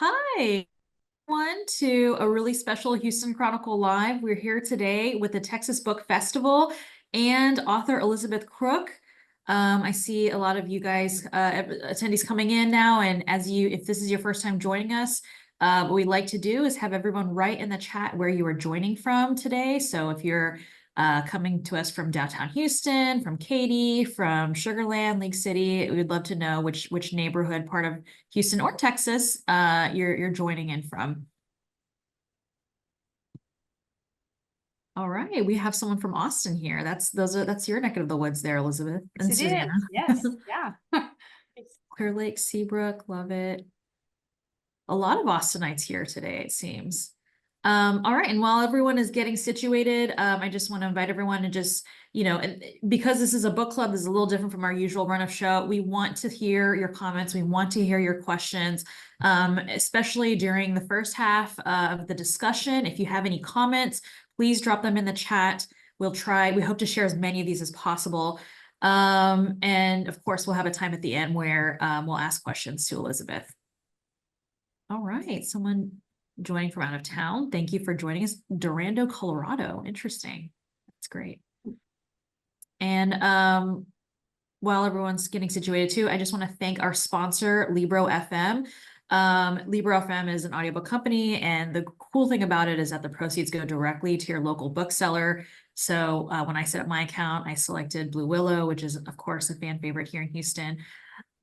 Hi, everyone, to a really special Houston Chronicle Live. We're here today with the Texas Book Festival and author Elizabeth Crook. I see a lot of you guys, attendees coming in now, and if this is your first time joining us, what we'd like to do is have everyone write in the chat where you are joining from today. So if you're coming to us from downtown Houston, from Katy, from Sugar Land, League City, we'd love to know which neighborhood, part of Houston or Texas, you're joining in from. All right, we have someone from Austin here. That's your neck of the woods there, Elizabeth and Yes, it Susannah. is. Yes, yeah. Clear Lake, Seabrook, love it. A lot of Austinites here today, it seems. All right, and while everyone is getting situated, I just want to invite everyone to just, and because this is a book club, this is a little different from our usual run of show. We want to hear your comments. We want to hear your questions, especially during the first half of the discussion. If you have any comments, please drop them in the chat. We hope to share as many of these as possible. And of course, we'll have a time at the end where we'll ask questions to Elizabeth. All right, someone joining from out of town. Thank you for joining us. Durando, Colorado. Interesting. That's great. And while everyone's getting situated too, I just want to thank our sponsor, Libro FM. Libro FM is an audiobook company, and the cool thing about it is that the proceeds go directly to your local bookseller. So when I set up my account, I selected Blue Willow, which is, of course, a fan favorite here in Houston.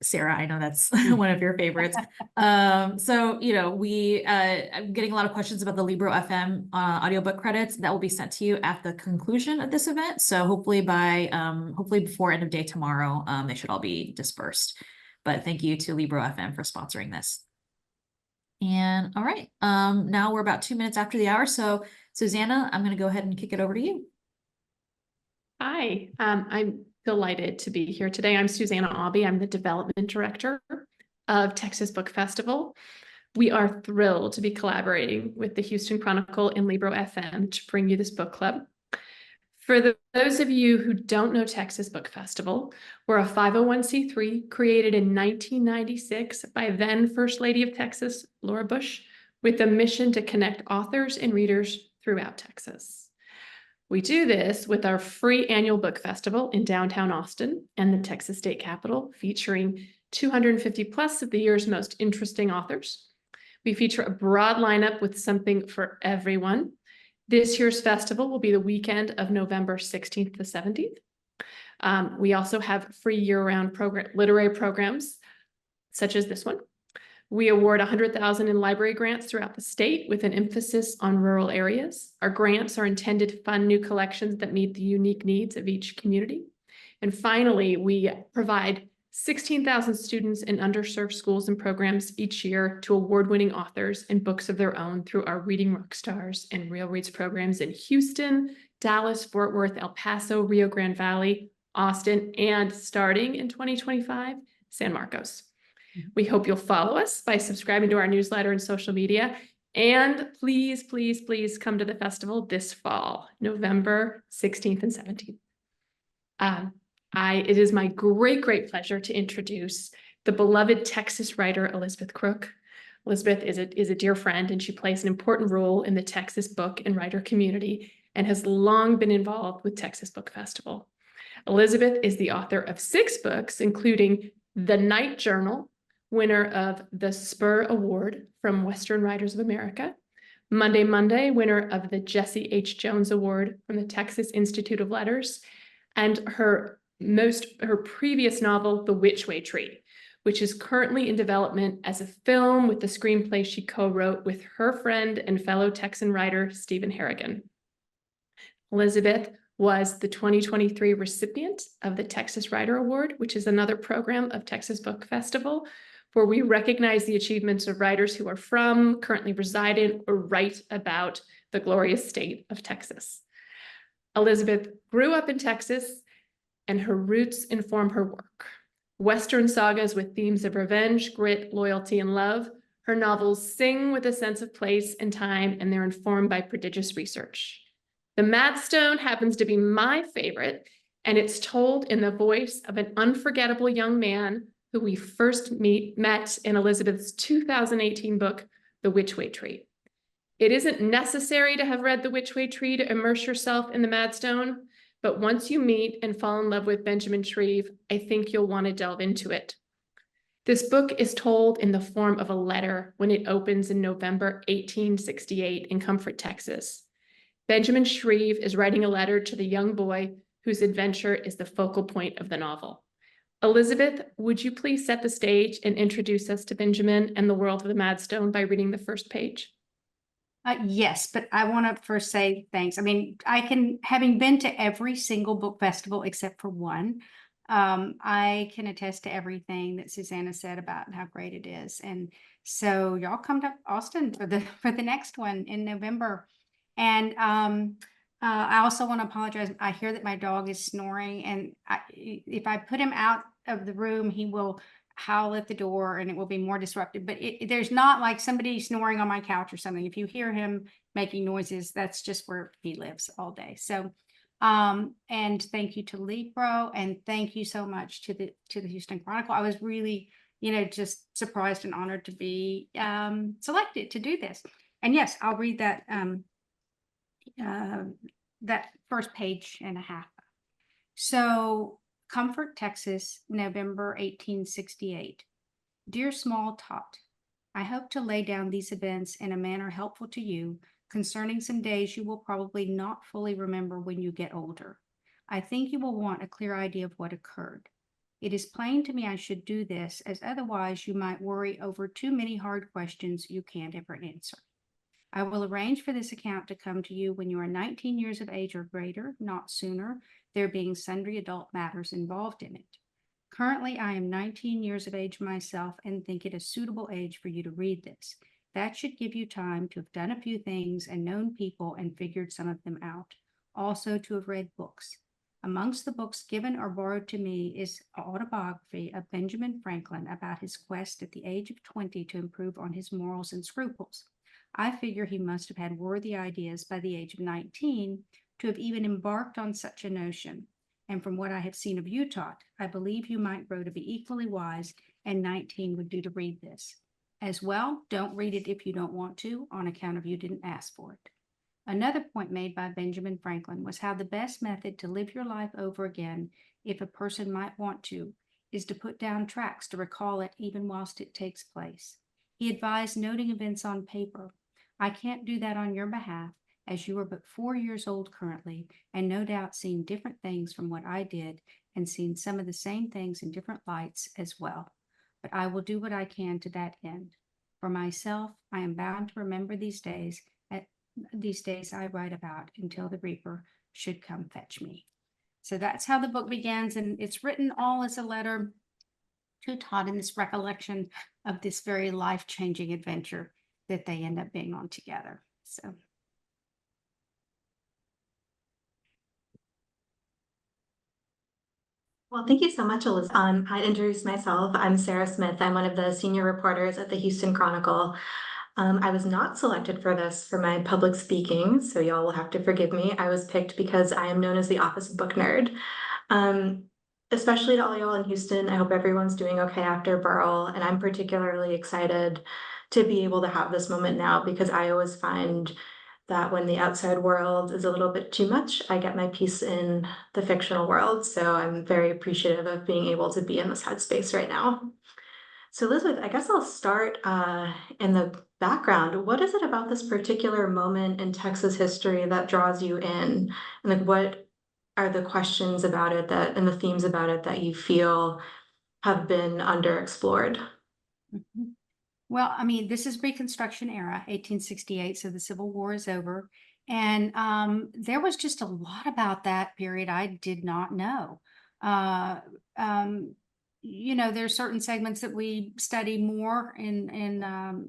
Sarah, I know that's one of your favorites. So, I'm getting a lot of questions about the Libro FM audiobook credits that will be sent to you at the conclusion of this event. So hopefully hopefully before end of day tomorrow, they should all be dispersed. But thank you to Libro FM for sponsoring this. And all right, now we're about 2 minutes after the hour. So Susannah, I'm going to go ahead and kick it over to you. Hi, I'm delighted to be here today. I'm Susannah Auby. I'm the development director of Texas Book Festival. We are thrilled to be collaborating with the Houston Chronicle and Libro FM to bring you this book club. For those of you who don't know Texas Book Festival, we're a 501c3 created in 1996 by then First Lady of Texas, Laura Bush, with a mission to connect authors and readers throughout Texas. We do this with our free annual book festival in downtown Austin and the Texas State Capitol, featuring 250 plus of the year's most interesting authors. We feature a broad lineup with something for everyone. This year's festival will be the weekend of November 16th to 17th. We also have free year-round literary programs, such as this one. We award $100,000 in library grants throughout the state with an emphasis on rural areas. Our grants are intended to fund new collections that meet the unique needs of each community. And finally, we provide 16,000 students in underserved schools and programs each year to award-winning authors and books of their own through our Reading Rockstars and Real Reads programs in Houston, Dallas, Fort Worth, El Paso, Rio Grande Valley, Austin, and starting in 2025, San Marcos. We hope you'll follow us by subscribing to our newsletter and social media. And please, please, please come to the festival this fall, November 16th and 17th. It is my great, great pleasure to introduce the beloved Texas writer, Elizabeth Crook. Elizabeth is a dear friend, and she plays an important role in the Texas book and writer community and has long been involved with Texas Book Festival. Elizabeth is the author of 6 books, including The Night Journal, winner of the Spur Award from Western Writers of America, Monday, winner of the Jesse H. Jones Award from the Texas Institute of Letters, and her previous novel, The Which-Way Tree, which is currently in development as a film with the screenplay she co-wrote with her friend and fellow Texan writer, Stephen Harrigan. Elizabeth was the 2023 recipient of the Texas Writer Award, which is another program of Texas Book Festival, where we recognize the achievements of writers who are from, currently reside in, or write about the glorious state of Texas. Elizabeth grew up in Texas, and her roots inform her work. Western sagas with themes of revenge, grit, loyalty, and love. Her novels sing with a sense of place and time, and they're informed by prodigious research. The Madstone happens to be my favorite, and it's told in the voice of an unforgettable young man who we first met in Elizabeth's 2018 book, The Which-Way Tree. It isn't necessary to have read The Which-Way Tree to immerse yourself in the Madstone, but once you meet and fall in love with Benjamin Shreve, I think you'll want to delve into it. This book is told in the form of a letter when it opens in November 1868 in Comfort, Texas. Benjamin Shreve is writing a letter to the young boy whose adventure is the focal point of the novel. Elizabeth, would you please set the stage and introduce us to Benjamin and the world of the Madstone by reading the first page? Yes, but I want to first say thanks. I mean, having been to every single book festival except for one, I can attest to everything that Susannah said about how great it is. And so y'all come to Austin for the next one in November. And I also want to apologize. I hear that my dog is snoring, and if I put him out of the room, he will howl at the door and it will be more disruptive. But there's not like somebody snoring on my couch or something. If you hear him making noises, that's just where he lives all day. So and thank you to Lepro, and thank you so much to the Houston Chronicle. I was really, just surprised and honored to be selected to do this. And yes, I'll read that that first page and a half. So, Comfort, Texas, November 1868. Dear Small Tot, I hope to lay down these events in a manner helpful to you concerning some days you will probably not fully remember when you get older. I think you will want a clear idea of what occurred. It is plain to me I should do this, as otherwise you might worry over too many hard questions you can't ever answer. I will arrange for this account to come to you when you are 19 years of age or greater, not sooner, there being sundry adult matters involved in it. Currently, I am 19 years of age myself and think it a suitable age for you to read this. That should give you time to have done a few things and known people and figured some of them out. Also to have read books. Amongst the books given or borrowed to me is an autobiography of Benjamin Franklin about his quest at the age of 20 to improve on his morals and scruples. I figure he must have had worthy ideas by the age of 19 to have even embarked on such a notion. And from what I have seen of you, Tot, I believe you might grow to be equally wise, and 19 would do to read this. As well, don't read it if you don't want to, on account of you didn't ask for it. Another point made by Benjamin Franklin was how the best method to live your life over again, if a person might want to, is to put down tracks to recall it even whilst it takes place. He advised noting events on paper. I can't do that on your behalf, as you are but 4 years old currently, and no doubt seen different things from what I did, and seen some of the same things in different lights as well. But I will do what I can to that end. For myself, I am bound to remember these days I write about until the Reaper should come fetch me. So that's how the book begins, and it's written all as a letter to Todd in this recollection of this very life-changing adventure that they end up being on together. So. Well, thank you so much, Elizabeth. I'd introduce myself. I'm Sarah Smith. I'm one of the senior reporters at the Houston Chronicle. I was not selected for this for my public speaking, so y'all will have to forgive me. I was picked because I am known as the Office of Book Nerd. Especially to all y'all in Houston, I hope everyone's doing okay after Burl, and I'm particularly excited to be able to have this moment now because I always find that when the outside world is a little bit too much, I get my piece in the fictional world. So I'm very appreciative of being able to be in this headspace right now. So Elizabeth, I guess I'll start in the background. What is it about this particular moment in Texas history that draws you in? And like, what are the questions about it and the themes about it that you feel have been underexplored? Mm-hmm. Well, I mean, this is Reconstruction era, 1868, so the Civil War is over. And there was just a lot about that period I did not know. There's certain segments that we study more in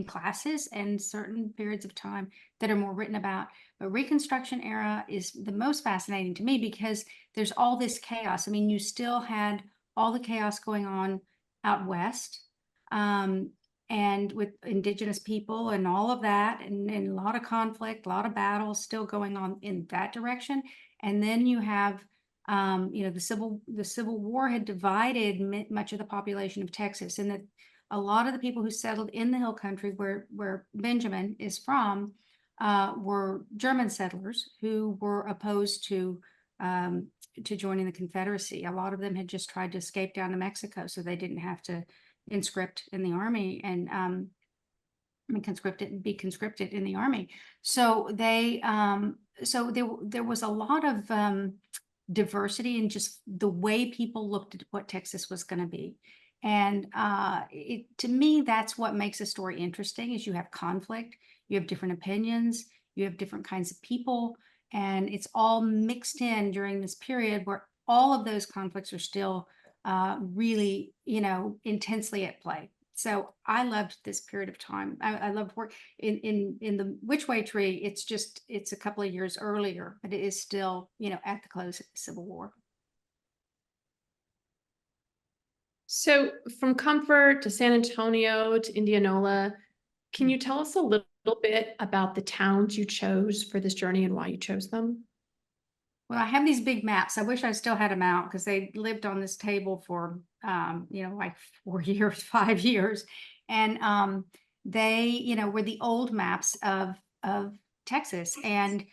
classes, and certain periods of time that are more written about. But Reconstruction era is the most fascinating to me because there's all this chaos. I mean, you still had all the chaos going on out west. And with indigenous people and all of that, and a lot of conflict, a lot of battles still going on in that direction. And then you have You know, the Civil War had divided much of the population of Texas, and that a lot of the people who settled in the hill country where Benjamin is from were German settlers who were opposed to joining the Confederacy. A lot of them had just tried to escape down to Mexico so they didn't have to conscript in the army and be conscripted in the army. So there was a lot of diversity in just the way people looked at what Texas was going to be. And to me, that's what makes a story interesting is you have conflict, you have different opinions, you have different kinds of people, and it's all mixed in during this period where all of those conflicts are still really, you know, intensely at play. So I loved this period of time. I loved work in the Which Way Tree. It's a couple of years earlier, but it is still, you know, at the close of the Civil War. So from Comfort to San Antonio to Indianola, can you tell us a little bit about the towns you chose for this journey and why you chose them? Well, I have these big maps. I wish I still had them out because they lived on this table for, you know, like 4 years, 5 years. And they, you know, were the old maps of Texas. And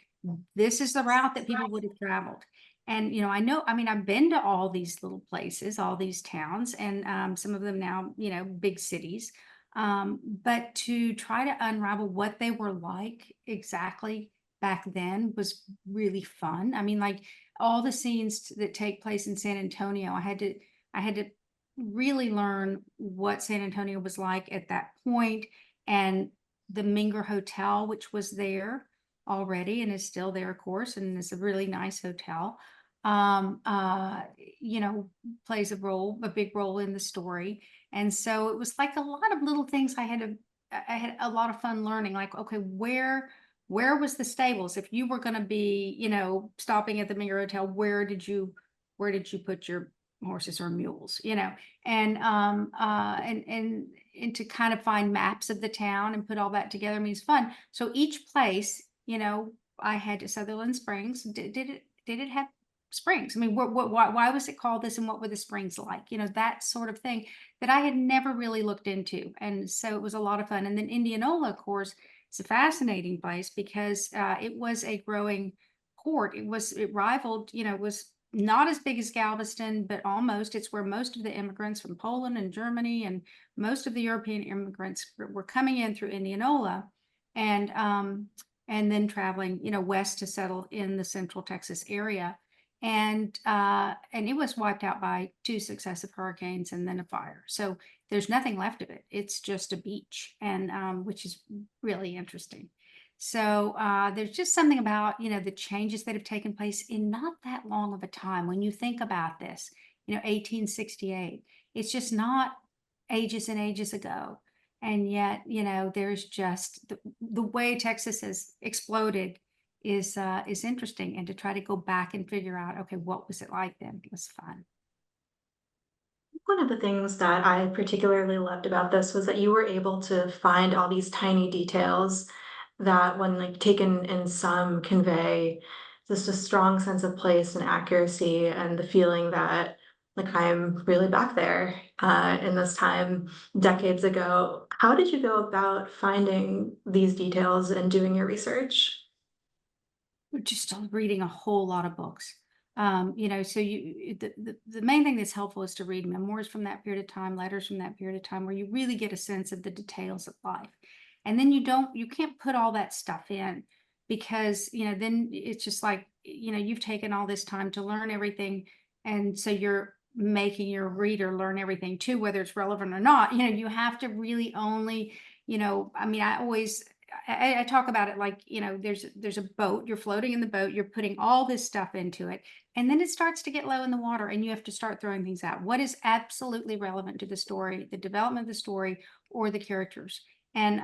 this is the route that people would have traveled. And, you know, I mean, I've been to all these little places, all these towns, and some of them now, you know, big cities. But to try to unravel what they were like exactly back then was really fun. I mean, like all the scenes that take place in San Antonio, I had to really learn what San Antonio was like at that point, and the Minger Hotel, which was there already and is still there, of course, and it's a really nice hotel. You know, plays a big role in the story. And so it was like a lot of little things I had a lot of fun learning, like, okay, where was the stables? If you were going to be, you know, stopping at the Minger Hotel, where did you put your horses or mules, you know? And to kind of find maps of the town and put all that together means fun. So each place, you know, I had to Sutherland Springs. Did it have springs? I mean, why was it called this, and what were the springs like? You know, that sort of thing that I had never really looked into. And so it was a lot of fun. And then Indianola, of course, it's a fascinating place because it was a growing port. It rivaled, you know, was not as big as Galveston, but almost. It's where most of the immigrants from Poland and Germany and most of the European immigrants were coming in through Indianola, and then traveling, you know, west to settle in the Central Texas area. And it was wiped out by 2 successive hurricanes and then a fire. So there's nothing left of it. It's just a beach, and which is really interesting. So there's just something about, you know, the changes that have taken place in not that long of a time. When you think about this, you know, 1868, it's just not ages and ages ago. And yet, you know, there's just the way Texas has exploded is interesting. And to try to go back and figure out, okay, what was it like then? It was fun. One of the things that I particularly loved about this was that you were able to find all these tiny details that, when like taken in sum, convey just a strong sense of place and accuracy, and the feeling that like I'm really back there in this time decades ago. How did you go about finding these details and doing your research? Just reading a whole lot of books. You know, so the main thing that's helpful is to read memoirs from that period of time, letters from that period of time, where you really get a sense of the details of life. And then you can't put all that stuff in, because, you know, then it's just like, you know, you've taken all this time to learn everything. And so you're making your reader learn everything too, whether it's relevant or not. You know, you have to really only, you know, I mean, I talk about it like, you know, there's a boat, you're floating in the boat, you're putting all this stuff into it, and then it starts to get low in the water and you have to start throwing things out. What is absolutely relevant to the story, the development of the story, or the characters? And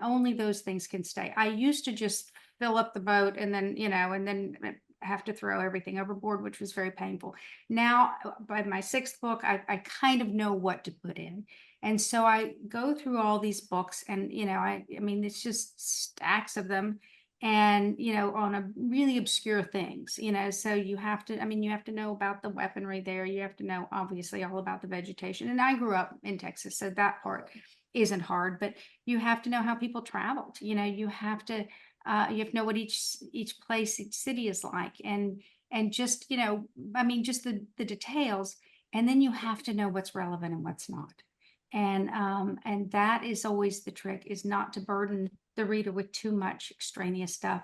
only those things can stay. I used to just fill up the boat and then, you know, and then have to throw everything overboard, which was very painful. Now, by my 6th book, I kind of know what to put in. And so I go through all these books, and, you know, I mean, it's just stacks of them. and, on a really obscure things, so you have to, you have to know about the weaponry there. You have to know, obviously, all about the vegetation. And I grew up in Texas, so that part isn't hard, but you have to know how people traveled. You have to know what each place, each city is like, and just, just the details. And then you have to know what's relevant and what's not. And that is always the trick, is not to burden the reader with too much extraneous stuff.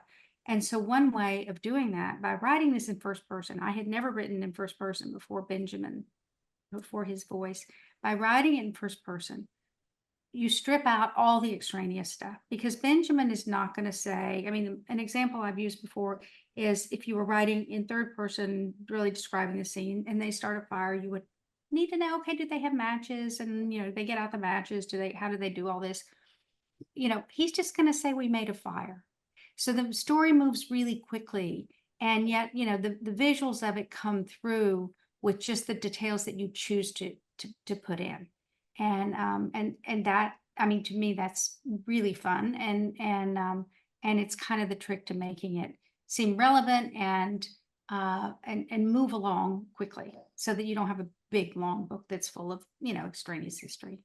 And so one way of doing that, by writing this in first person, I had never written in first person before Benjamin, before his voice. By writing it in first person, you strip out all the extraneous stuff, because Benjamin is not going to say, an example I've used before is if you were writing in third person, really describing the scene, and they start a fire, you would need to know, okay, do they have matches? And, they get out the matches. How do they do all this? He's just going to say, we made a fire. So the story moves really quickly. And yet, the visuals of it come through with just the details that you choose to put in. And that, to me, that's really fun. And it's kind of the trick to making it seem relevant and move along quickly, so that you don't have a big, long book that's full of, extraneous history.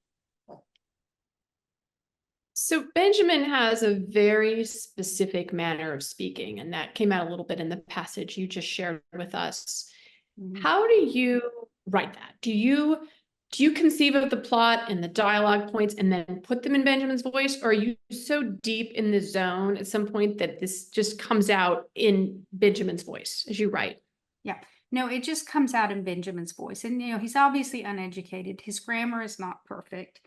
So Benjamin has a very specific manner of speaking, and that came out a little bit in the passage you just shared with us. Mhm. How do you write that? Do you conceive of the plot and the dialogue points and then put them in Benjamin's voice? Or are you so deep in the zone at some point that this just comes out in Benjamin's voice as you write? Yeah, no, it just comes out in Benjamin's voice. And, he's obviously uneducated. His grammar is not perfect.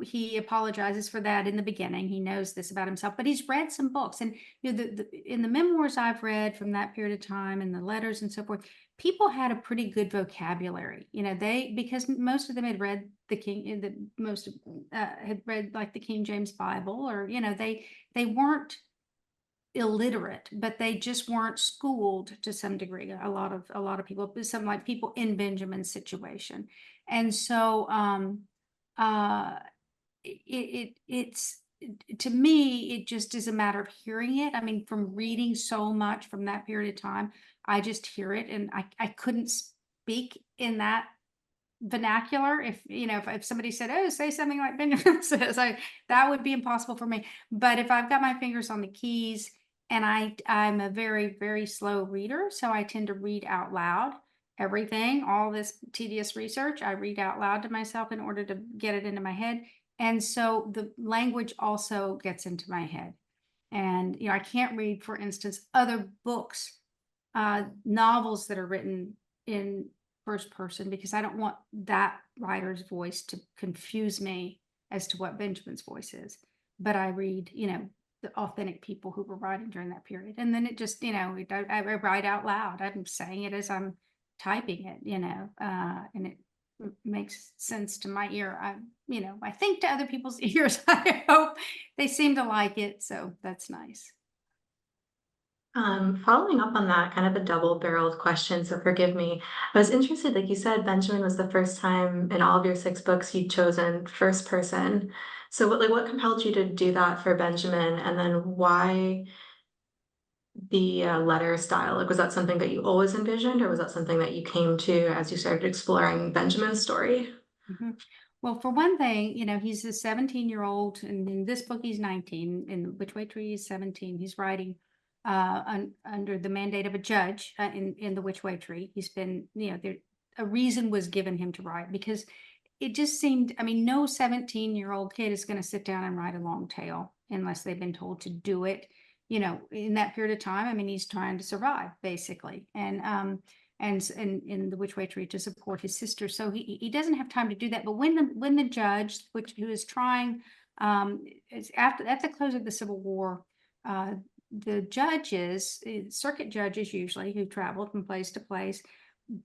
He apologizes for that in the beginning. He knows this about himself, but he's read some books. And, in the memoirs I've read from that period of time, and the letters and so forth, people had a pretty good vocabulary. Because most of them had read had read like the King James Bible, or, they weren't illiterate, but they just weren't schooled to some degree. A lot of people, some like people in Benjamin's situation. And so it's to me, it just is a matter of hearing it. From reading so much from that period of time, I just hear it, and I couldn't speak in that vernacular. If somebody said, oh, say something like Benjamin says, that would be impossible for me. But if I've got my fingers on the keys, and I'm a very, very slow reader, so I tend to read out loud everything, all this tedious research, I read out loud to myself in order to get it into my head. And so the language also gets into my head. And, I can't read, for instance, other books, novels that are written in first person, because I don't want that writer's voice to confuse me as to what Benjamin's voice is. But I read, the authentic people who were writing during that period. And then it just, I write out loud. I'm saying it as I'm typing it, and it makes sense to my ear. I think to other people's ears. I hope they seem to like it. So that's nice. Following up on that, kind of a double-barreled question, so forgive me. I was interested, like you said, Benjamin was the first time in all of your 6 books you'd chosen first person. So what compelled you to do that for Benjamin, and then why the letter style? Was that something that you always envisioned, or was that something that you came to as you started exploring Benjamin's story? Mm-hmm. Well, for one thing, he's a 17-year-old, and in this book he's 19. In Which Way Tree he's 17. He's writing under the mandate of a judge in the Which Way Tree. He's been, a reason was given him to write, because it just seemed, no 17-year-old kid is going to sit down and write a long tale unless they've been told to do it, in that period of time. He's trying to survive, basically. And in the Which Way Tree to support his sister. So he doesn't have time to do that. But when the judge, who is trying, at the close of the Civil War, the judges, circuit judges usually, who traveled from place to place,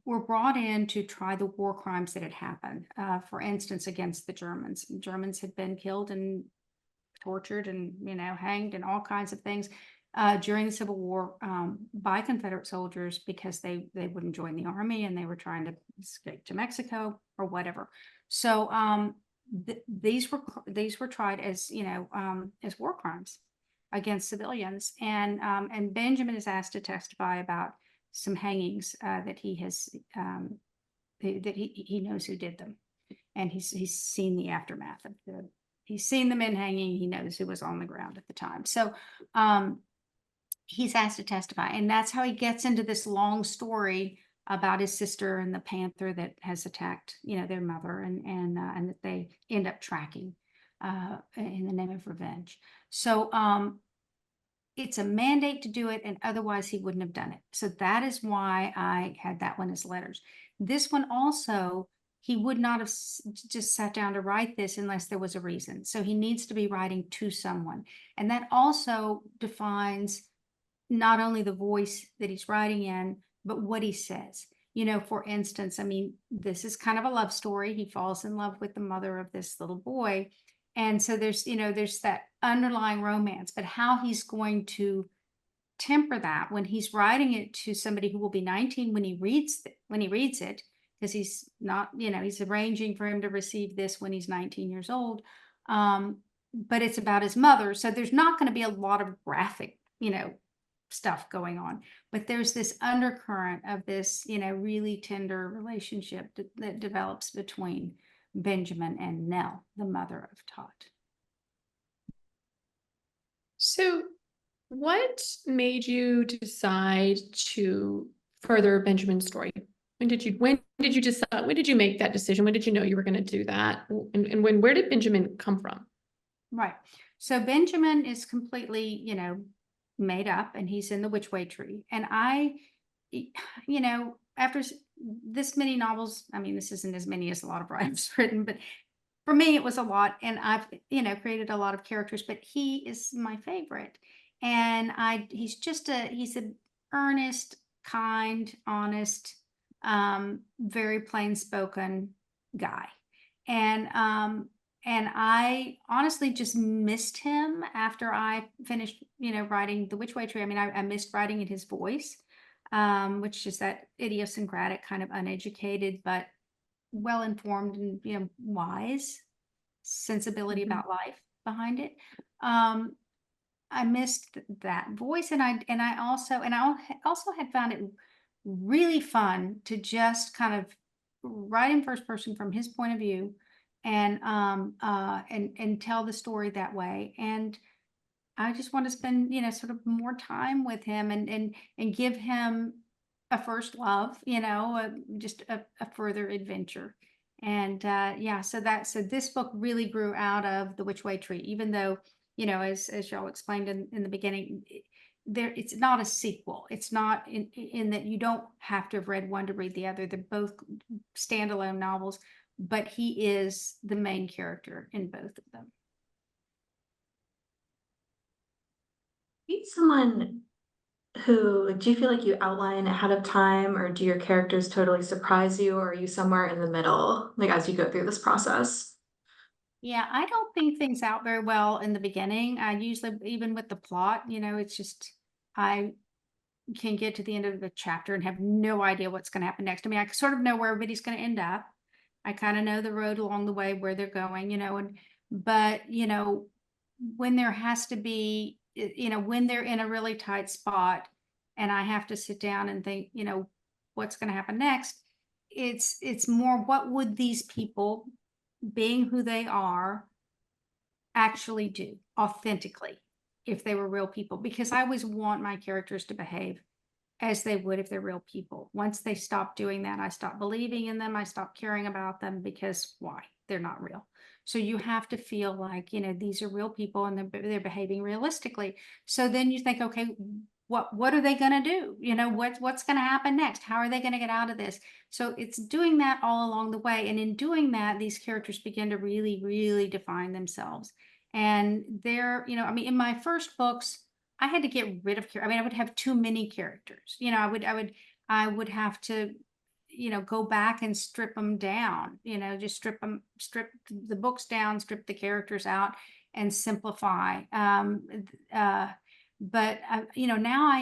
were brought in to try the war crimes that had happened. For instance, against the Germans. Germans had been killed and tortured and hanged and all kinds of things during the Civil War by Confederate soldiers, because they wouldn't join the army and they were trying to escape to Mexico or whatever. So these were tried as, as war crimes against civilians. And Benjamin is asked to testify about some hangings that he has, that he knows who did them. And he's seen the aftermath of he's seen the men hanging. He knows who was on the ground at the time. So he's asked to testify. And that's how he gets into this long story about his sister and the panther that has attacked, their mother, and that they end up tracking in the name of revenge. So it's a mandate to do it, and otherwise he wouldn't have done it. So that is why I had that one as letters. This one also, he would not have just sat down to write this unless there was a reason. So he needs to be writing to someone. And that also defines not only the voice that he's writing in, but what he says. For instance, I mean, this is kind of a love story. He falls in love with the mother of this little boy. And so there's that underlying romance, but how he's going to temper that when he's writing it to somebody who will be 19 when he reads it, because he's not, he's arranging for him to receive this when he's 19 years old. But it's about his mother. So there's not going to be a lot of graphic, stuff going on, but there's this undercurrent of this, really tender relationship that develops between Benjamin and Nell, the mother of Todd. So what made you decide to further Benjamin's story? When did you decide, when did you make that decision? When did you know you were going to do that? And where did Benjamin come from? Right. So Benjamin is completely, made up, and he's in the Which-Way Tree. And I, after this many novels, I mean, this isn't as many as a lot of writers written, but for me, it was a lot. And I've, created a lot of characters, but he is my favorite. And he's an earnest, kind, honest, very plain spoken guy. And I honestly just missed him after I finished, writing The Which-Way Tree. I mean, I missed writing in his voice, which is that idiosyncratic kind of uneducated, but well-informed and, wise sensibility about life behind it. I missed that voice, and I also had found it really fun to just kind of write in first person from his point of view, and tell the story that way. And I just want to spend, sort of more time with him, and give him a first love, just a further adventure. And so this book really grew out of The Which-Way Tree, even though, as y'all explained in the beginning, it's not a sequel. It's not in that you don't have to have read one to read the other. They're both standalone novels, but he is the main character in both of them. Be someone who, do you feel like you outline ahead of time, or do your characters totally surprise you, or are you somewhere in the middle, like as you go through this process? Yeah, I don't think things out very well in the beginning. I usually, even with the plot, it's just, I can get to the end of the chapter and have no idea what's going to happen next. I mean, I sort of know where everybody's going to end up. I kind of know the road along the way where they're going, but when there has to be, when they're in a really tight spot and I have to sit down and think, what's going to happen next, it's more, what would these people, being who they are, actually do authentically if they were real people? Because I always want my characters to behave as they would if they're real people. Once they stop doing that, I stop believing in them. I stop caring about them, because why? They're not real. So you have to feel like, these are real people, and they're behaving realistically. So then you think, okay, what are they going to do? What's going to happen next? How are they going to get out of this? So it's doing that all along the way. And in doing that, these characters begin to really, really define themselves. And they're, I mean, in my first books, I had to get rid of I would have too many characters. I would have to, go back and strip them down, just strip the books down, strip the characters out, and simplify. But now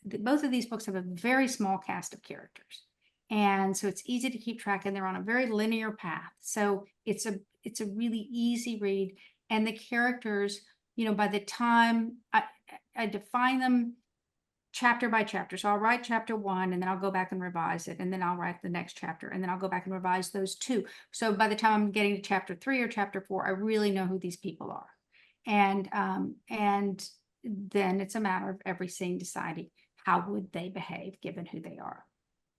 both of these books have a very small cast of characters. And so it's easy to keep track, and they're on a very linear path. So it's a really easy read. And the characters, by the time I define them chapter by chapter. So I'll write chapter 1, and then I'll go back and revise it. And then I'll write the next chapter, and then I'll go back and revise those 2. So by the time I'm getting to chapter 3 or chapter 4, I really know who these people are. And then it's a matter of every scene deciding how would they behave given who they are.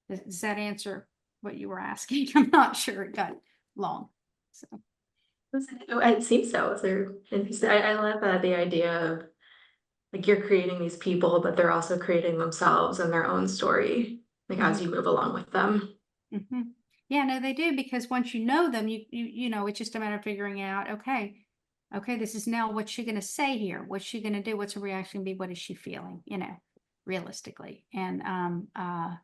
Does that answer what you were asking? I'm not sure, it got long. So It seems so. I love the idea of like you're creating these people, but they're also creating themselves and their own story, like as you move along with them. mm-hmm. Yeah, no, they do, because once you know them, you know, it's just a matter of figuring out, okay, this is Nell. What's she gonna say here? What's she gonna do? What's her reaction be? What is she feeling? Realistically, and I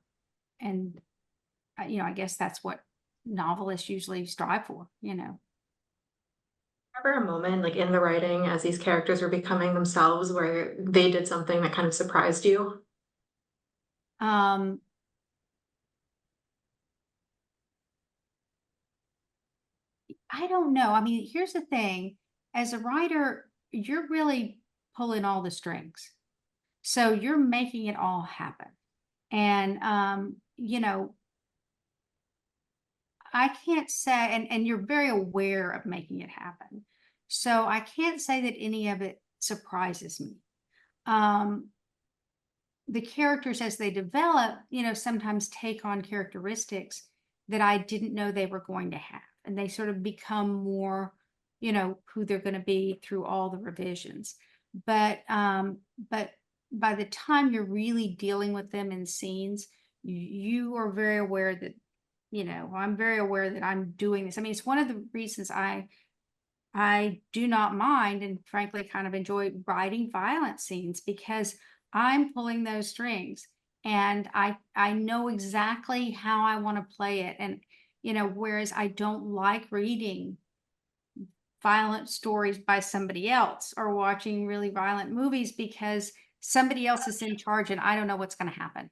guess that's what novelists usually strive for. Remember a moment like in the writing as these characters were becoming themselves where they did something that kind of surprised you? I don't know. I mean, here's the thing. As a writer, you're really pulling all the strings. So you're making it all happen. And I can't say, and you're very aware of making it happen. So I can't say that any of it surprises me. The characters as they develop, sometimes take on characteristics that I didn't know they were going to have. And they sort of become more, who they're going to be through all the revisions. But by the time you're really dealing with them in scenes, you are very aware that, I'm very aware that I'm doing this. I mean, it's one of the reasons I do not mind, and frankly kind of enjoy writing violent scenes, because I'm pulling those strings, and I know exactly how I want to play it. And whereas I don't like reading violent stories by somebody else or watching really violent movies because somebody else is in charge and I don't know what's going to happen.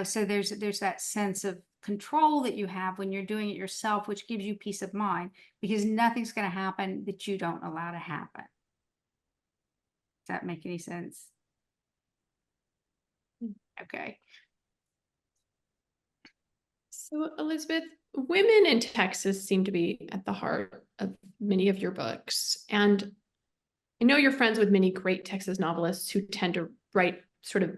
So there's that sense of control that you have when you're doing it yourself, which gives you peace of mind, because nothing's going to happen that you don't allow to happen. Does that make any sense? Okay. So, Elizabeth, women in Texas seem to be at the heart of many of your books. And I know you're friends with many great Texas novelists who tend to write sort of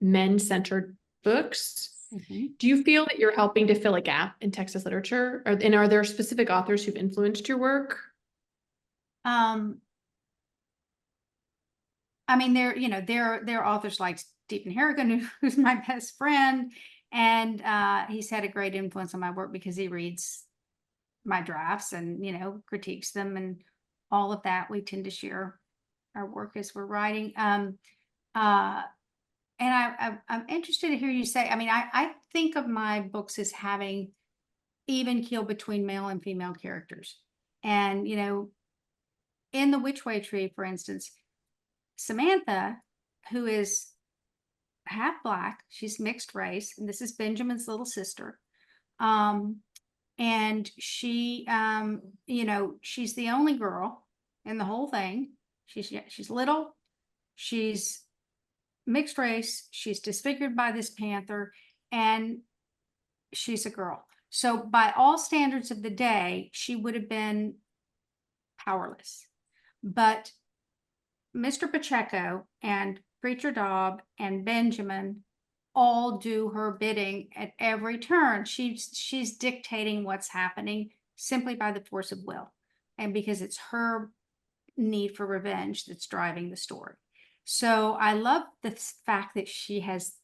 men-centered books. Mm-hmm. Do you feel that you're helping to fill a gap in Texas literature? And are there specific authors who've influenced your work? I mean, there are authors like Stephen Harrigan, who's my best friend, and he's had a great influence on my work because he reads my drafts and critiques them and all of that. We tend to share our work as we're writing. And I'm interested to hear you say. I mean, I think of my books as having even keel between male and female characters, and in The Witchway Tree, for instance, Samantha, who is half Black, she's mixed race, and this is Benjamin's little sister. And she, she's the only girl in the whole thing. She's little, she's mixed race, she's disfigured by this panther, and she's a girl. So by all standards of the day, she would have been powerless. But Mr. Pacheco and Preacher Dobb and Benjamin all do her bidding at every turn. She's dictating what's happening simply by the force of will, and because it's her need for revenge that's driving the story. So I love the fact that she has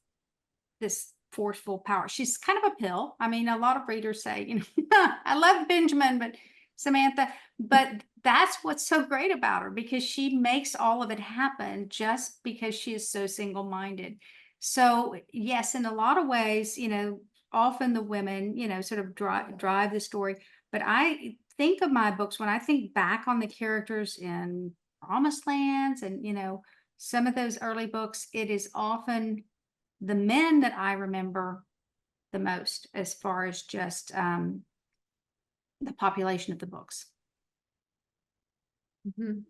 this forceful power. She's kind of a pill. I mean, a lot of readers say, I love Benjamin, but Samantha, but that's what's so great about her, because she makes all of it happen just because she is so single-minded. So yes, in a lot of ways, often the women, sort of drive the story. But I think of my books, when I think back on the characters in Promised Lands and, some of those early books, it is often the men that I remember the most as far as just the population of the books. Mhm.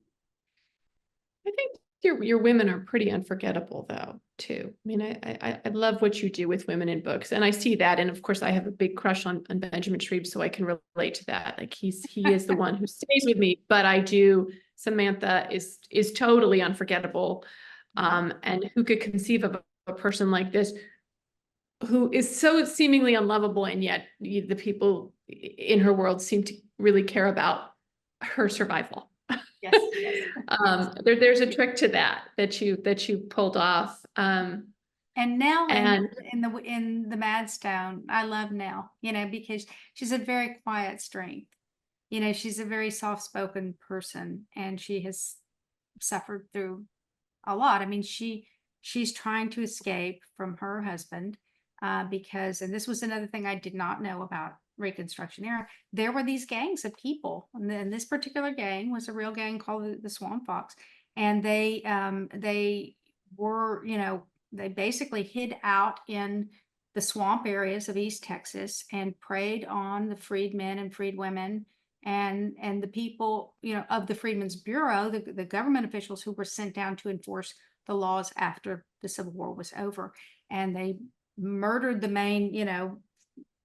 I think your women are pretty unforgettable though, too. I mean, I love what you do with women in books, and I see that. And of course, I have a big crush on Benjamin Shreve, so I can relate to that. Like he is the one who stays with me. But I do. Samantha is totally unforgettable, and who could conceive of a person like this, who is so seemingly unlovable, and yet the people in her world seem to really care about her survival. Yes, yes. There's a trick to that you pulled off. And Nell And in the Madstone, I love Nell, because she's a very quiet strength. She's a very soft-spoken person, and she has suffered through a lot. I mean, she's trying to escape from her husband because, and this was another thing I did not know about Reconstruction era, there were these gangs of people, and then this particular gang was a real gang called the Swamp Fox, and they were, they basically hid out in the swamp areas of East Texas and preyed on the freedmen and freedwomen and the people, of the Freedmen's Bureau, the government officials who were sent down to enforce the laws after the Civil War was over. And they murdered the main,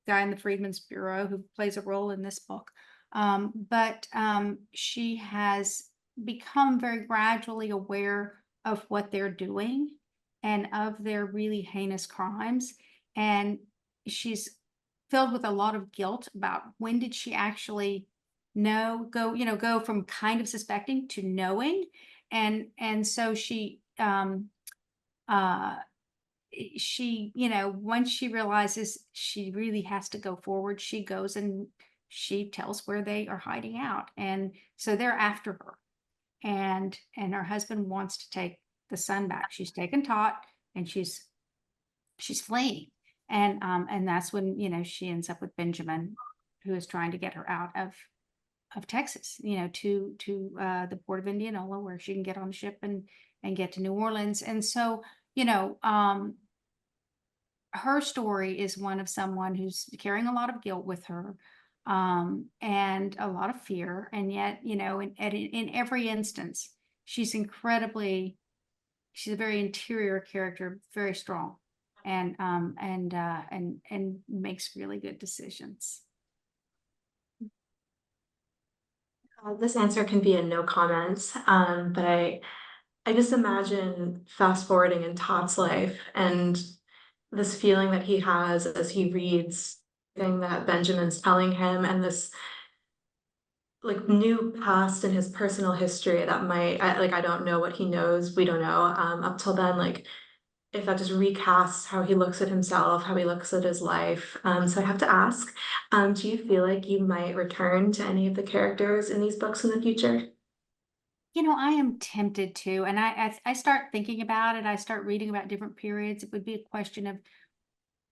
guy in the Freedmen's Bureau who plays a role in this book. But she has become very gradually aware of what they're doing and of their really heinous crimes. And she's filled with a lot of guilt about when did she actually go from kind of suspecting to knowing. And so she once she realizes she really has to go forward, she goes and she tells where they are hiding out. And so they're after her. And her husband wants to take the son back. She's taken Tot and she's fleeing. And that's when, she ends up with Benjamin, who is trying to get her out of Texas, to the port of Indianola, where she can get on a ship and get to New Orleans. And so, her story is one of someone who's carrying a lot of guilt with her, and a lot of fear. And yet, in every instance, she's a very interior character, very strong, and makes really good decisions. This answer can be a no comment, but I just imagine fast forwarding in Todd's life and this feeling that he has as he reads everything that Benjamin's telling him, and this like new past in his personal history that I don't know what he knows, we don't know up till then, like if that just recasts how he looks at himself, how he looks at his life. So I have to ask, do you feel like you might return to any of the characters in these books in the future? I am tempted to, and I start thinking about it. I start reading about different periods. It would be a question of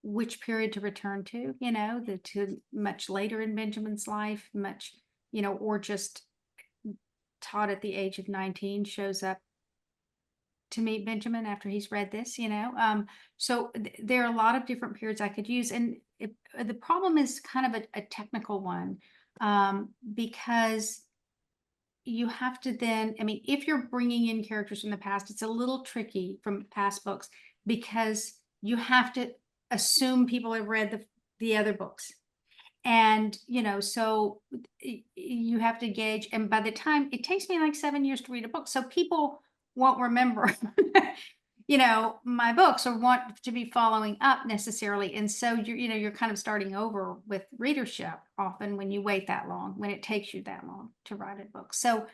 which period to return to, to much later in Benjamin's life, or just Todd at the age of 19 shows up to meet Benjamin after he's read this, so there are a lot of different periods I could use. And the problem is kind of a technical one, because you have to then, if you're bringing in characters from the past, it's a little tricky from past books because you have to assume people have read the other books. And, so you have to gauge. And by the time, it takes me like 7 years to read a book. So people won't remember, my books or want to be following up necessarily. And so you're kind of starting over with readership often when you wait that long, when it takes you that long to write a book. So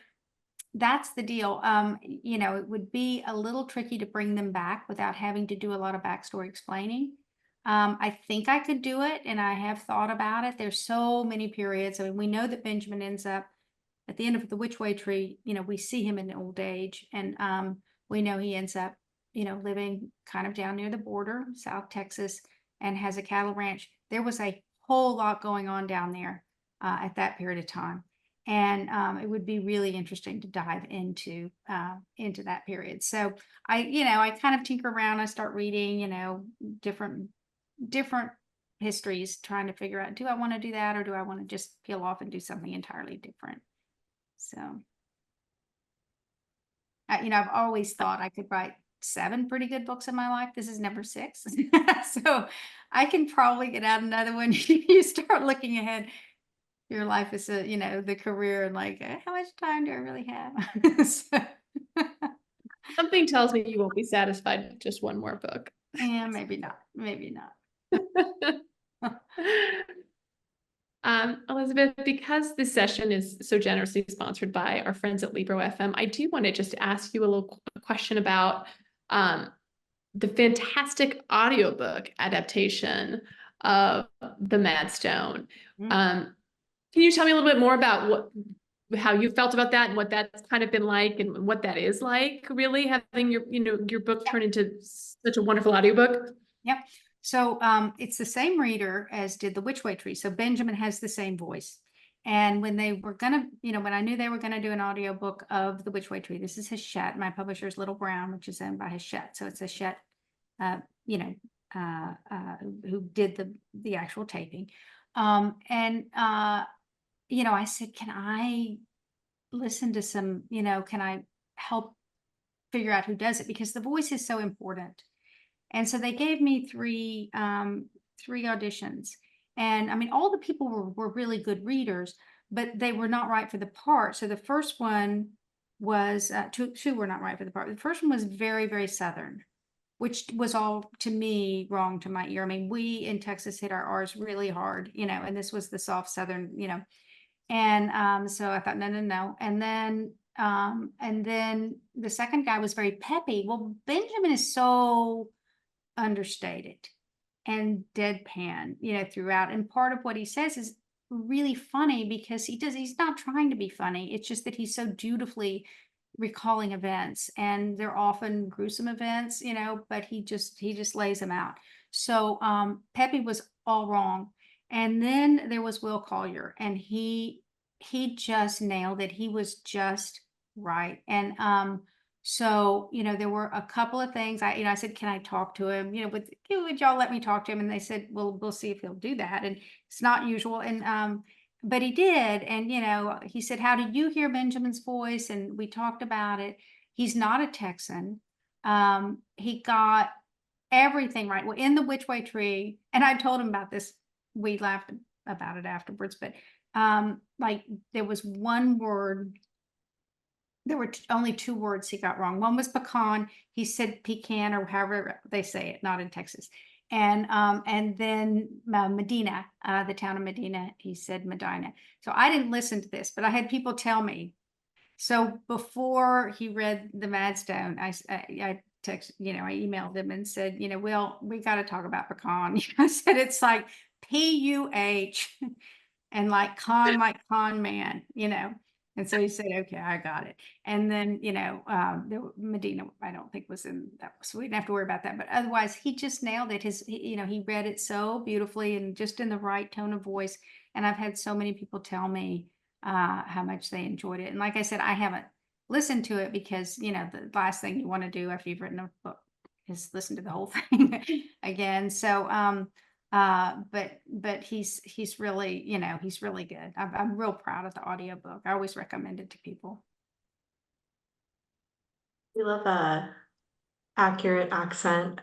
that's the deal. It would be a little tricky to bring them back without having to do a lot of backstory explaining. I think I could do it, and I have thought about it. There's so many periods. We know that Benjamin ends up at the end of the Witchway Tree. We see him in old age, and we know he ends up, living kind of down near the border, South Texas, and has a cattle ranch. There was a whole lot going on down there at that period of time. And it would be really interesting to dive into that period. So I kind of tinker around. I start reading, different histories, trying to figure out, do I want to do that, or do I want to just peel off and do something entirely different? So, I've always thought I could write 7 pretty good books in my life. This is number 6. So I can probably get out another one. You start looking ahead. Your life is the career, and like, how much time do I really have? So, Something tells me you won't be satisfied with just one more book. yeah, maybe not. Maybe not. Elizabeth, because this session is so generously sponsored by our friends at Libro FM, I do want to just ask you a little question about the fantastic audiobook adaptation of the Madstone. Mm. Can you tell me a little bit more about how you felt about that and what that's kind of been like and what that is like, really having your book turn into such a wonderful audiobook? Yep. So it's the same reader as did The Which Way Tree. So Benjamin has the same voice. And when they were gonna, when I knew they were gonna do an audiobook of The Which Way Tree, this is Hachette. My publisher is Little Brown, which is owned by Hachette. So it's Hachette, who did the actual taping. I said, can I listen to some, can I help figure out who does it? Because the voice is so important. And so they gave me 3 auditions. And I mean, all the people were really good readers, but they were not right for the part. So the first one was, two were not right for the part. The first one was very, very Southern, which was all, to me, wrong to my ear. I mean, we in Texas hit our R's really hard, and this was the soft Southern, And so I thought, no. And then the second guy was very peppy. Well, Benjamin is so understated and deadpan, throughout. And part of what he says is really funny because he's not trying to be funny. It's just that he's so dutifully recalling events, and they're often gruesome events, but he just lays them out. So Peppy was all wrong. And then there was Will Collier, and he just nailed it. He was just right. And so, there were a couple of things I said, can I talk to him? Would y'all let me talk to him? And they said, well, we'll see if he'll do that. And it's not usual. And but he did. And he said, how did you hear Benjamin's voice? And we talked about it. He's not a Texan. He got everything right. Well, in The Which Way Tree, and I told him about this. We laughed about it afterwards, but like there was one word. There were only 2 words he got wrong. One was pecan. He said pecan, or however they say it, not in Texas. And then Medina, the town of Medina, he said Medina. So I didn't listen to this, but I had people tell me. So before he read the Madstone, I texted, I emailed him and said, Will, we got to talk about pecan. I said, it's like PUH and like con man, And so he said, okay, I got it. And then, Medina, I don't think was in that. So we didn't have to worry about that. But otherwise, he just nailed it. He read it so beautifully and just in the right tone of voice. And I've had so many people tell me how much they enjoyed it. And like I said, I haven't listened to it because, the last thing you want to do after you've written a book is listen to the whole thing again. So, but he's really, he's really good. I'm real proud of the audiobook. I always recommend it to people. We love a accurate accent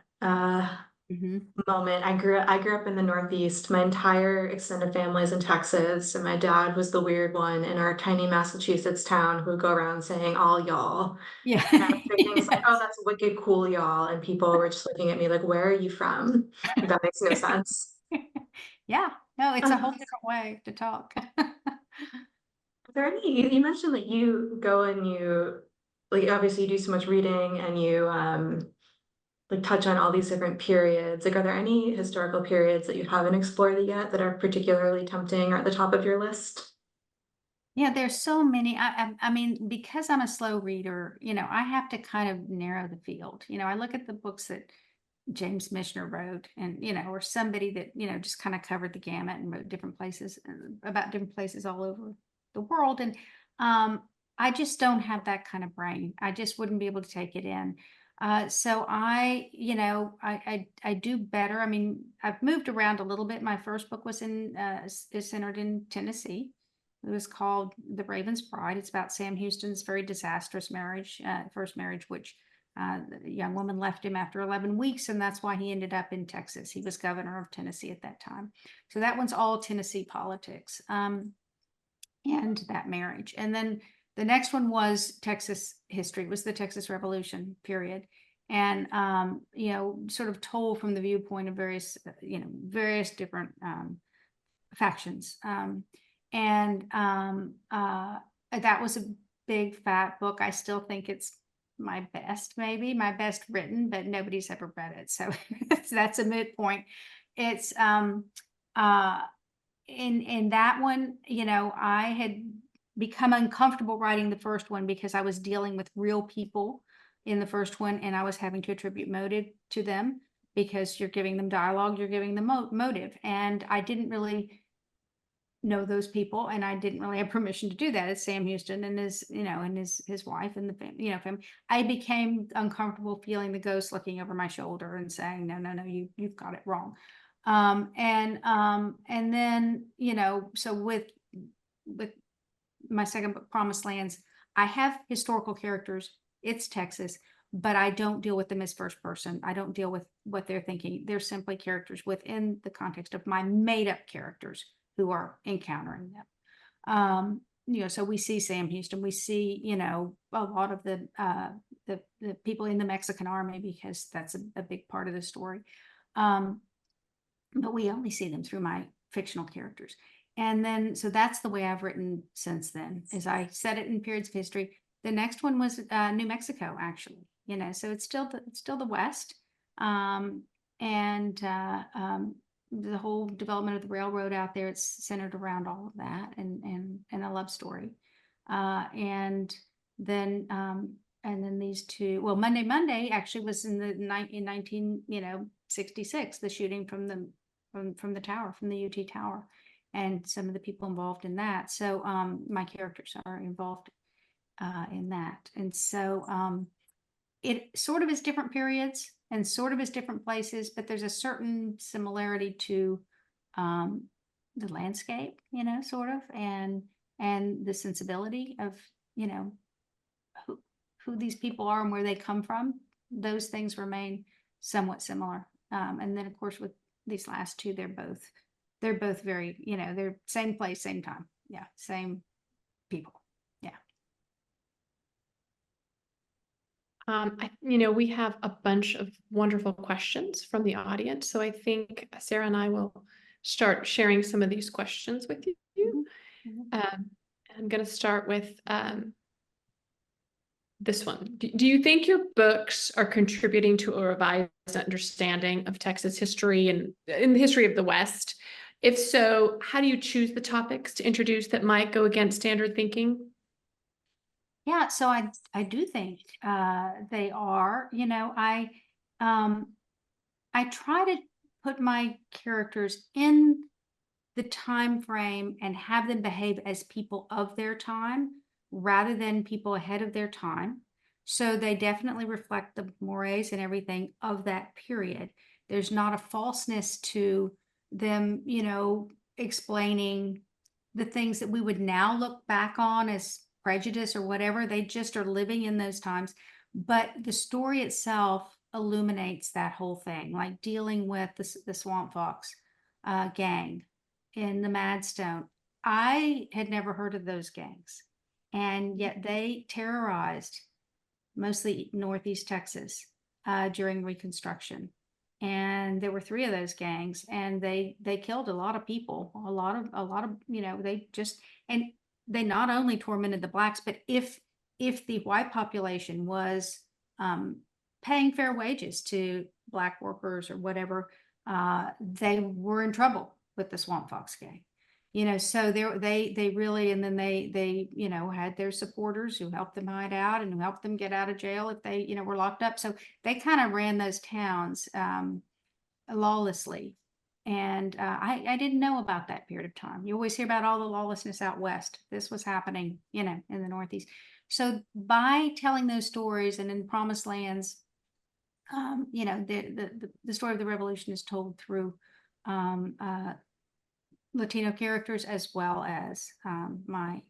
moment. I grew up in the Northeast. My entire extended family is in Texas, and my dad was the weird one in our tiny Massachusetts town who would go around saying all y'all. Yeah. And I would say things like, oh, that's wicked cool, y'all. And people were just looking at me like, where are you from? That makes no sense. Yeah, no, it's a whole different way to talk. Are there any, you mentioned that you go and you, like, obviously you do so much reading and you like touch on all these different periods. Like, are there any historical periods that you haven't explored yet that are particularly tempting or at the top of your list? Yeah, there's so many. I mean, because I'm a slow reader, I have to kind of narrow the field. I look at the books that James Michener wrote, and or somebody that just kind of covered the gamut and wrote different places about different places all over the world. And I just don't have that kind of brain. I just wouldn't be able to take it in. So I do better. I mean, I've moved around a little bit. My first book was is centered in Tennessee. It was called The Raven's Bride. It's about Sam Houston's very disastrous marriage, first marriage, which the young woman left him after 11 weeks, and that's why he ended up in Texas. He was governor of Tennessee at that time. So that one's all Tennessee politics, and that marriage. And then the next one was Texas history. It was the Texas Revolution period. And, sort of told from the viewpoint of various different factions. That was a big fat book. I still think it's my best written, but nobody's ever read it. So that's a moot point. It's in that one, I had become uncomfortable writing the first one because I was dealing with real people in the first one, and I was having to attribute motive to them because you're giving them dialogue, you're giving them motive. And I didn't really know those people, and I didn't really have permission to do that. It's Sam Houston and his wife and the family, family. I became uncomfortable feeling the ghost looking over my shoulder and saying, no, you've got it wrong. And then, so with my second book, Promised Lands, I have historical characters. It's Texas, but I don't deal with them as first person. I don't deal with what they're thinking. They're simply characters within the context of my made up characters who are encountering them. So we see Sam Houston, we see, a lot of the people in the Mexican army, because that's a big part of the story. But we only see them through my fictional characters. And then, so that's the way I've written since then, is I set it in periods of history. The next one was New Mexico, actually, so it's still the West. The whole development of the railroad out there, it's centered around all of that and a love story. And then these two, well, Monday actually was in 1966, the shooting from the tower, from the UT Tower, and some of the people involved in that. So my characters are involved in that. And so it sort of is different periods and sort of is different places, but there's a certain similarity to the landscape, sort of, and the sensibility of, who these people are and where they come from. Those things remain somewhat similar. And then, of course, with these last two, they're both very, they're same place, same time. Yeah, same people. Yeah. We have a bunch of wonderful questions from the audience. So I think Sarah and I will start sharing some of these questions with you. Mm-hmm. I'm going to start with this one. Do you think your books are contributing to a revised understanding of Texas history and in the history of the West? If so, how do you choose the topics to introduce that might go against standard thinking? Yeah, so I do think they are. I try to put my characters in the time frame and have them behave as people of their time rather than people ahead of their time. So they definitely reflect the mores and everything of that period. There's not a falseness to them, explaining the things that we would now look back on as prejudice or whatever. They just are living in those times. But the story itself illuminates that whole thing, like dealing with the Swamp Fox gang in the Madstone. I had never heard of those gangs, and yet they terrorized mostly Northeast Texas during Reconstruction. And there were 3 of those gangs, and they killed a lot of people, a lot of, and they not only tormented the blacks, but if the white population was paying fair wages to black workers or whatever, they were in trouble with the Swamp Fox gang. So they really, and then they had their supporters who helped them hide out and who helped them get out of jail if they were locked up. So they kind of ran those towns lawlessly. And I didn't know about that period of time. You always hear about all the lawlessness out west. This was happening, in the Northeast. So by telling those stories, and in Promised Lands, you know, the story of the revolution is told through Latino characters as well as my,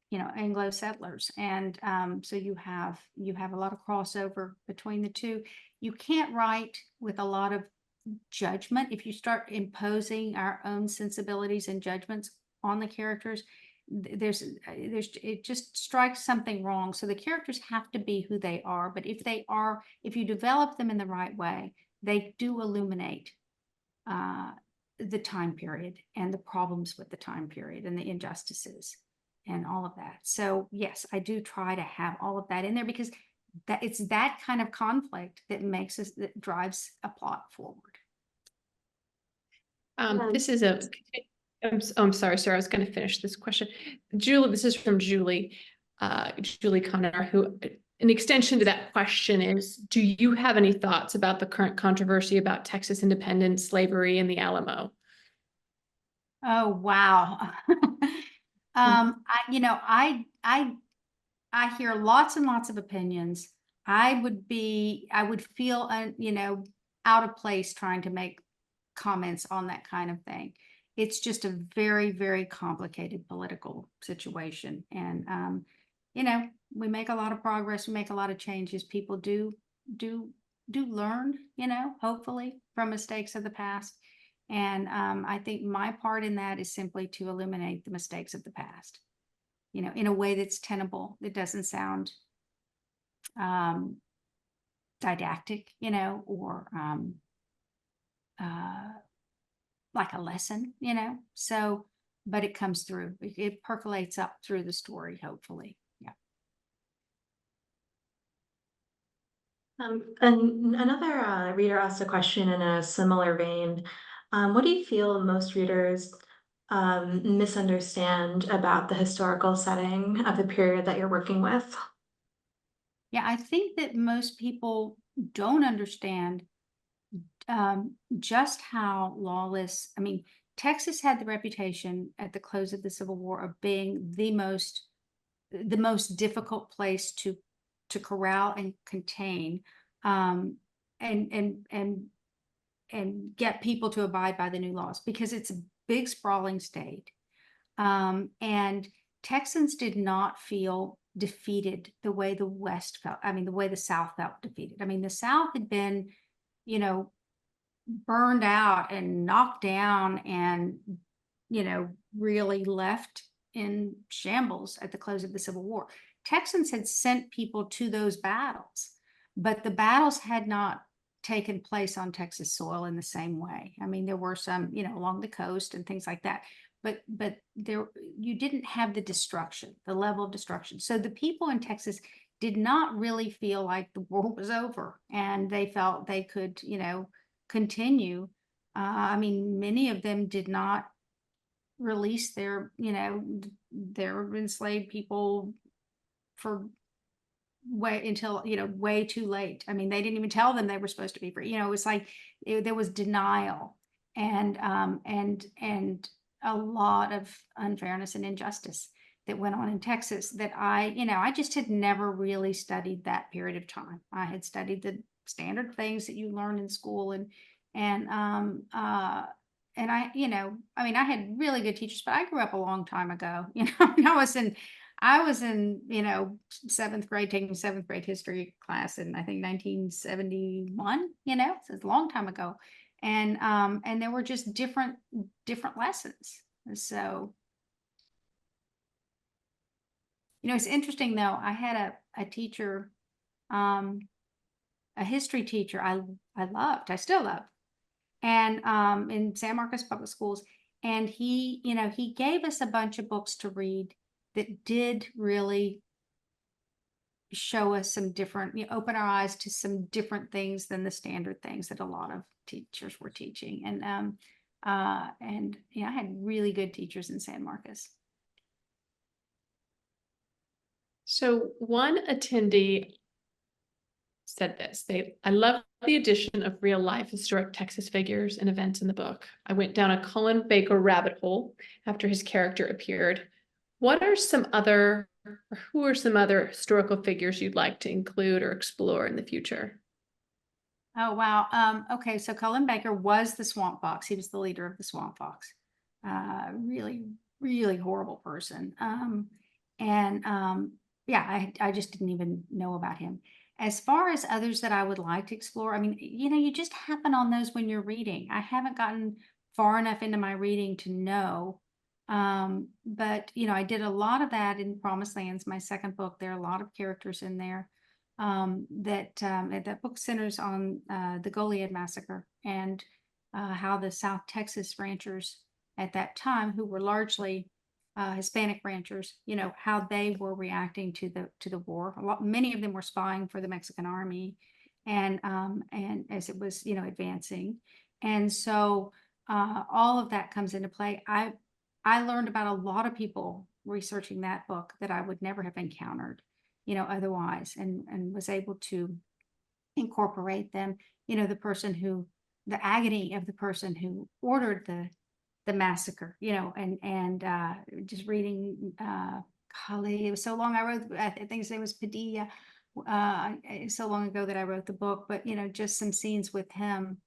you know, Anglo settlers. And so you have a lot of crossover between the two. You can't write with a lot of judgment. If you start imposing our own sensibilities and judgments on the characters, it just strikes something wrong. So the characters have to be who they are, but if you develop them in the right way, they do illuminate the time period and the problems with the time period and the injustices and all of that. So yes, I do try to have all of that in there, because it's that kind of conflict that drives a plot forward. This is I'm sorry, Sarah, I was going to finish this question. Julie, this is from Julie Connor, who, an extension to that question is, do you have any thoughts about the current controversy about Texas independence, slavery, and the Alamo? Oh, wow. I hear lots and lots of opinions. I would feel, out of place trying to make comments on that kind of thing. It's just a very, very complicated political situation. And, we make a lot of progress, we make a lot of changes. People do learn, hopefully from mistakes of the past. And I think my part in that is simply to eliminate the mistakes of the past, in a way that's tenable, that doesn't sound didactic, or like a lesson, so, but it comes through, it percolates up through the story, hopefully. Yeah. And another reader asked a question in a similar vein. What do you feel most readers misunderstand about the historical setting of the period that you're working with? Yeah, I think that most people don't understand just how lawless. I mean, Texas had the reputation at the close of the Civil War of being the most difficult place to corral and contain, and get people to abide by the new laws, because it's a big sprawling state, and Texans did not feel defeated the way the West felt. I mean, the way the South felt defeated. I mean, the South had been, burned out and knocked down and, really left in shambles at the close of the Civil War. Texans had sent people to those battles, but the battles had not taken place on Texas soil in the same way. I mean, there were some, along the coast and things like that, but there, you didn't have the level of destruction. So the people in Texas did not really feel like the war was over, and they felt they could, continue. I mean, many of them did not release their enslaved people for way too late. I mean, they didn't even tell them they were supposed to be free. It was like there was denial and a lot of unfairness and injustice that went on in Texas that I just had never really studied that period of time. I had studied the standard things that you learn in school, and I, I mean, I had really good teachers, but I grew up a long time ago. I was in, seventh grade, taking seventh grade history class in, I think, 1971, so it's a long time ago. And there were just different lessons. So, it's interesting though. I had a teacher, a history teacher I loved, I still love, and in San Marcos Public Schools. And he gave us a bunch of books to read that did really show us some different, open our eyes to some different things than the standard things that a lot of teachers were teaching. And I had really good teachers in San Marcos. So one attendee said this, I love the addition of real life historic Texas figures and events in the book. I went down a Colin Baker rabbit hole after his character appeared. Who are some other historical figures you'd like to include or explore in the future? Oh, wow. Okay, so Cullen Baker was the Swamp Fox. He was the leader of the Swamp Fox. Really, really horrible person. Yeah, I just didn't even know about him. As far as others that I would like to explore, I mean, you just happen on those when you're reading. I haven't gotten far enough into my reading to know. But I did a lot of that in Promised Lands, my second book. There are a lot of characters in there that book centers on the Goliad massacre and how the South Texas ranchers at that time, who were largely Hispanic ranchers, how they were reacting to the war. Many of them were spying for the Mexican army, and as it was advancing, and so all of that comes into play. I learned about a lot of people researching that book that I would never have encountered otherwise, and was able to incorporate them, the agony of the person who ordered the massacre, and just reading, golly, it was so long I wrote, I think his name was Padilla, so long ago that I wrote the book, but just some scenes with him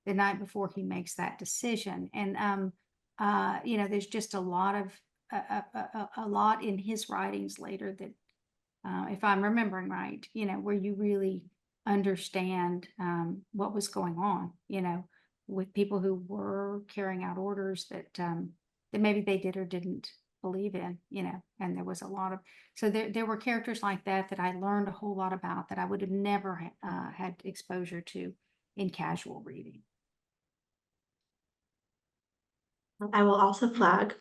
the night before he makes that decision. And there's just a lot of a lot in his writings later that if I'm remembering right, where you really understand what was going on, with people who were carrying out orders that maybe they did or didn't believe in, and there was a lot of, so there were characters like that that I learned a whole lot about that I would have never had exposure to in casual reading. I will also flag,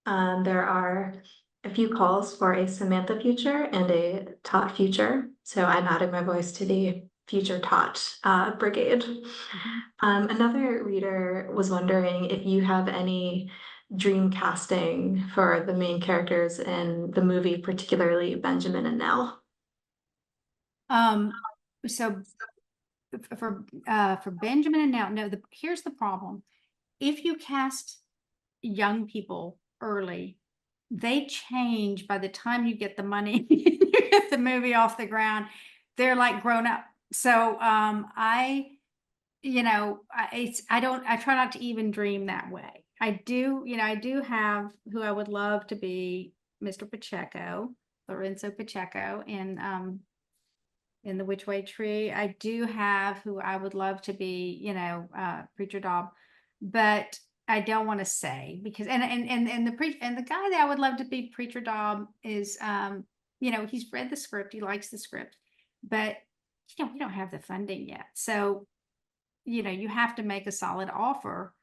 there are a few calls for a Samantha future and a Tot future. So I'm adding my voice to the future Tot brigade. Another reader was wondering if you have any dream casting for the main characters in the movie, particularly Benjamin and Nell. So for Benjamin and Nell, no, here's the problem. If you cast young people early, they change by the time you get the money, you get the movie off the ground. They're like grown up. So I try not to even dream that way. I do have who I would love to be Mr. Pacheco, Lorenzo Pacheco in The Which Way Tree. I do have who I would love to be, Preacher Dobb, but I don't want to say because and the guy that I would love to be Preacher Dobb is he's read the script, he likes the script, but we don't have the funding yet. So you have to make a solid offer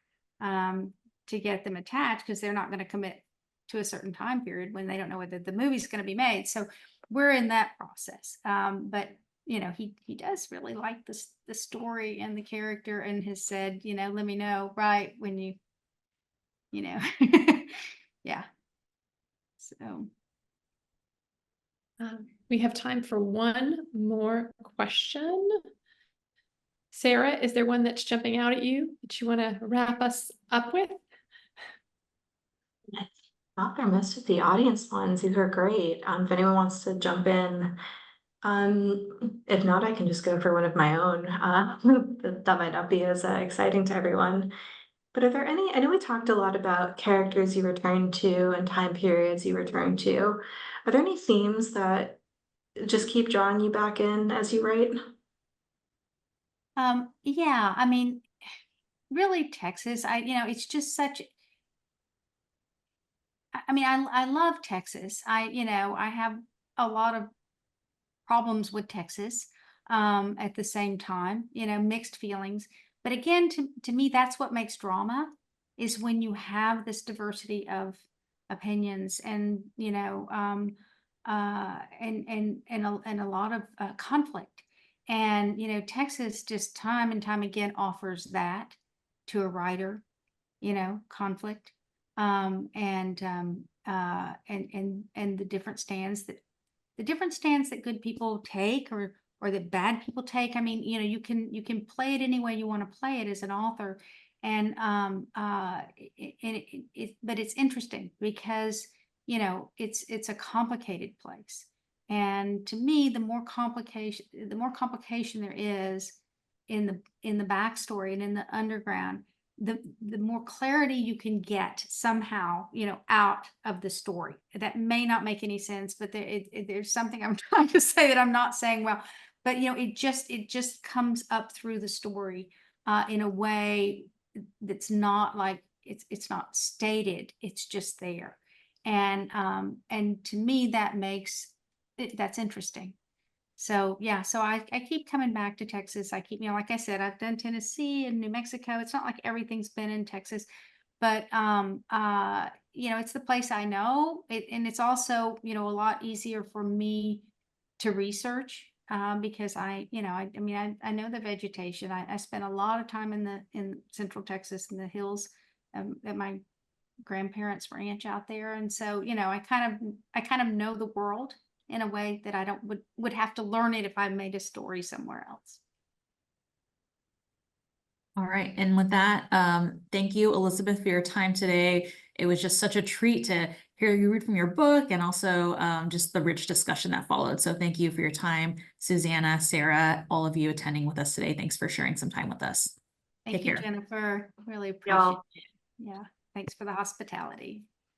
to get them attached, because they're not going to commit to a certain time period when they don't know whether the movie's going to be made. So we're in that process. But he does really like the story and the character, and has said, let me know right when you yeah. So we have time for one more question. Sarah, is there one that's jumping out at you that you want to wrap us up with? I thought there most of the audience ones. These were great. If anyone wants to jump in, if not, I can just go for one of my own. That might not be as exciting to everyone. But are there any, I know we talked a lot about characters you return to and time periods you return to. Are there any themes that just keep drawing you back in as you write? yeah, I mean, really Texas, it's just such, I mean, I love Texas. I have a lot of problems with Texas at the same time, mixed feelings. But again, to me, that's what makes drama, is when you have this diversity of opinions and, and a lot of conflict. And, Texas just time and time again offers that to a writer, conflict, and the different stands that good people take, or that bad people take. I mean, you can play it any way you want to play it as an author. And but it's interesting because it's a complicated place. And to me, the more complication there is, in the backstory and in the underground, the more clarity you can get somehow, you know, out of the story. That may not make any sense, but there's something I'm trying to say that I'm not saying well. But you know, it just comes up through the story in a way that's not like it's not stated. It's just there, and to me that makes that's interesting. So yeah, so I keep coming back to Texas. I keep, you know, like I said, I've done Tennessee and New Mexico. It's not like everything's been in Texas, but you know, it's the place I know. And it's also, you know, a lot easier for me to research because you know, I mean, I know the vegetation. I spent a lot of time in Central Texas in the hills at my grandparents' ranch out there, and so you know, I kind of know the world in a way that I don't would have to learn it if I made a story somewhere else. All right. And with that, thank you, Elizabeth, for your time today. It was just such a treat to hear you read from your book and also just the rich discussion that followed. So thank you for your time, Susannah, Sarah, all of you attending with us today. Thanks for sharing some time with us. Thank Take you, care. Jennifer. Really appreciate Y'all. it. Yeah. Thanks for the hospitality.